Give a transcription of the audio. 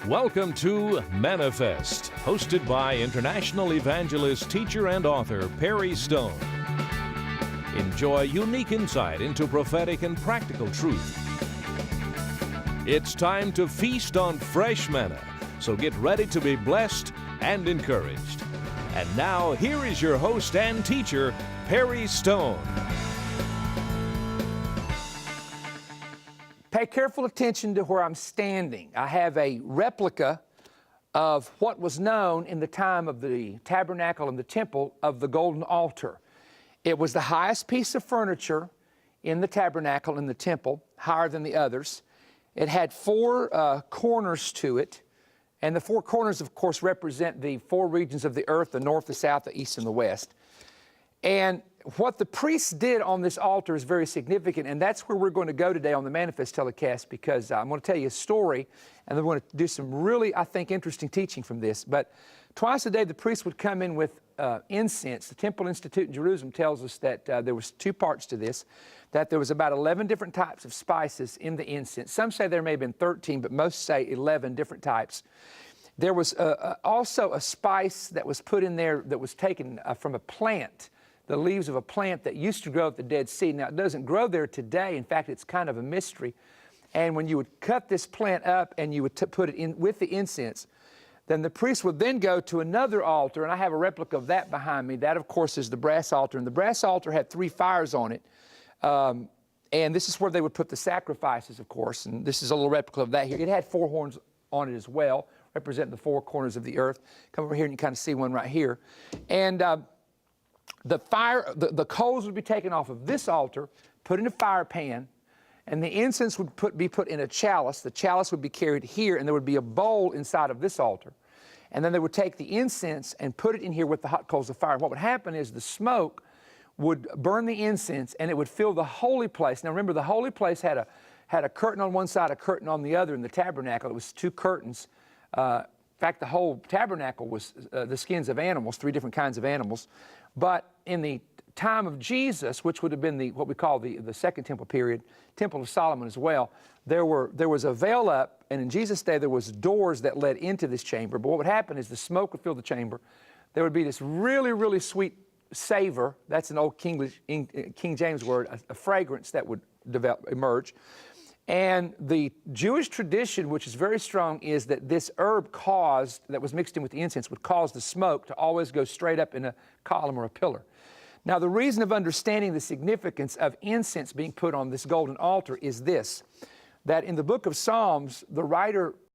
Welcome to Manifest, hosted by international evangelist, teacher, and author Perry Stone. Enjoy unique insight into prophetic and practical truth. It's time to feast on fresh manna, so get ready to be blessed and encouraged. And now, here is your host and teacher, Perry Stone. Pay careful attention to where I'm standing. I have a replica of what was known in the time of the tabernacle and the temple of the golden altar. It was the highest piece of furniture in the tabernacle and the temple, higher than the others. It had four corners to it, and the four corners, of course, represent the four regions of the earth: the north, the south, the east, and the west. And what the priests did on this altar is very significant, and that's where we're going to go today on the Manifest telecast, because I'm going to tell you a story, and then we're going to do some really, I think, interesting teaching from this. But twice a day, the priests would come in with incense. The Temple Institute in Jerusalem tells us that there was two parts to this, that there was about 11 different types of spices in the incense. Some say there may have been 13, but most say 11 different types. There was also a spice that was put in there that was taken from a plant, the leaves of a plant that used to grow at the Dead Sea. Now, it doesn't grow there today. In fact, it's kind of a mystery. And when you would cut this plant up and you would put it in with the incense, then the priest would then go to another altar, and I have a replica of that behind me. That, of course, is the brass altar, and the brass altar had three fires on it. And this is where they would put the sacrifices, of course, and this is a little replica of that here. It had four horns on it as well, representing the four corners of the earth. Come over here and you kind of see one right here. And the coals would be taken off of this altar, put in a fire pan, and the incense would be put in a chalice. The chalice would be carried here, and there would be a bowl inside of this altar. And then they would take the incense and put it in here with the hot coals of fire. What would happen is the smoke would burn the incense, and it would fill the holy place. Now remember, the holy place had a curtain on one side, a curtain on the other in the tabernacle. It was two curtains. In fact, the whole tabernacle was the skins of animals, three different kinds of animals. But in the time of Jesus, which would have been what we call the Second Temple period, Temple of Solomon as well, there was a veil up, and in Jesus' day there was doors that led into this chamber. But what would happen is the smoke would fill the chamber. There would be this really, really sweet savor. That's an old King James word, a fragrance that would emerge. And the Jewish tradition, which is very strong, is that this herb that was mixed in with the incense, would cause the smoke to always go straight up in a column or a pillar. Now, the reason of understanding the significance of incense being put on this golden altar is this, that in the book of Psalms, the writer